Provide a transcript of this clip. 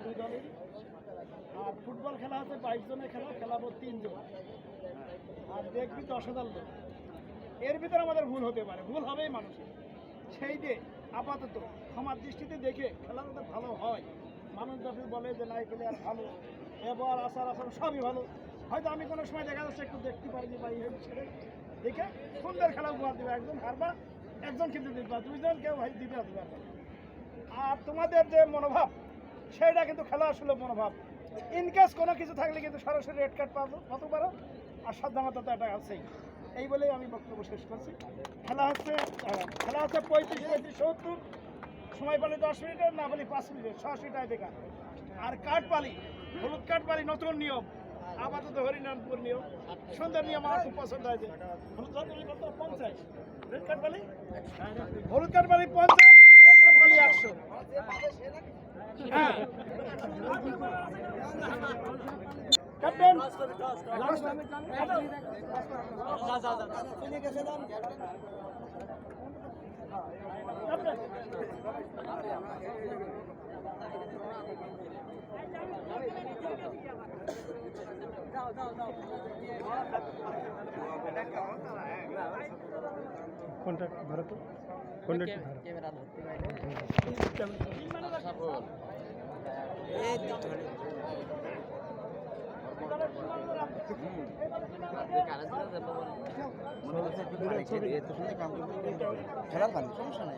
দুই দলেরই। আর ফুটবল খেলা হচ্ছে 22 জনের খেলা, খেলাবো 3 জন, আর দেখবি 10,000 লোক। এর ভিতরে আমাদের ভুল হতে পারে, ভুল হবেই মানুষের। সেই যে আপাতত আমার দৃষ্টিতে দেখে খেলা যাতে ভালো হয়, মানুষ যখন বলে যে নাই প্লেয়ার ভালো, ব্যবহার আচার আচরণ সবই ভালো, হয়তো আমি কোনো সময় দেখা যাচ্ছে একটু দেখতে পারি যে ভাই ছেড়ে দেখে সুন্দর খেলা উপহার দেবে, একজন হারবা একজন কিন্তু দিতে, দুইজন কেউ ভাই দিতে হতে পারবে। আর তোমাদের যে মনোভাব, সেটা কিন্তু খেলা আসলে মনোভাব। ইনকেস কোনো কিছু থাকলে কিন্তু সরাসরি রেড কার্ড পাতে পারো, আর সাবধানতা তো এটা আছেই। এই বলেই আমি বক্তব্য শেষ করছি। খেলা হচ্ছে 35-35-70, সময় পালি 10 মিনিটের, না পালি 5 মিনিটের, 180 টাকা দেখা। আর কার্ড পালি, হলুদ কার্ড পালি নতুন নিয়ম, আপাতত হরিনাথপুর নিয়ম, সুন্দর নিয়ম, আমার খুব পছন্দ হয়েছে। হলুদ কার্ড পালি কত? 50, রেড কার্ড পালি, হলুদ কার্ড পালি 50, রেড কার্ড পালি 100। হ্যাঁ ক্যাপ্টেন কোনটা ধরো তো, কোনটা ক্যামেরা ধরতে পারি খেলার পানি সমস্যা নাই।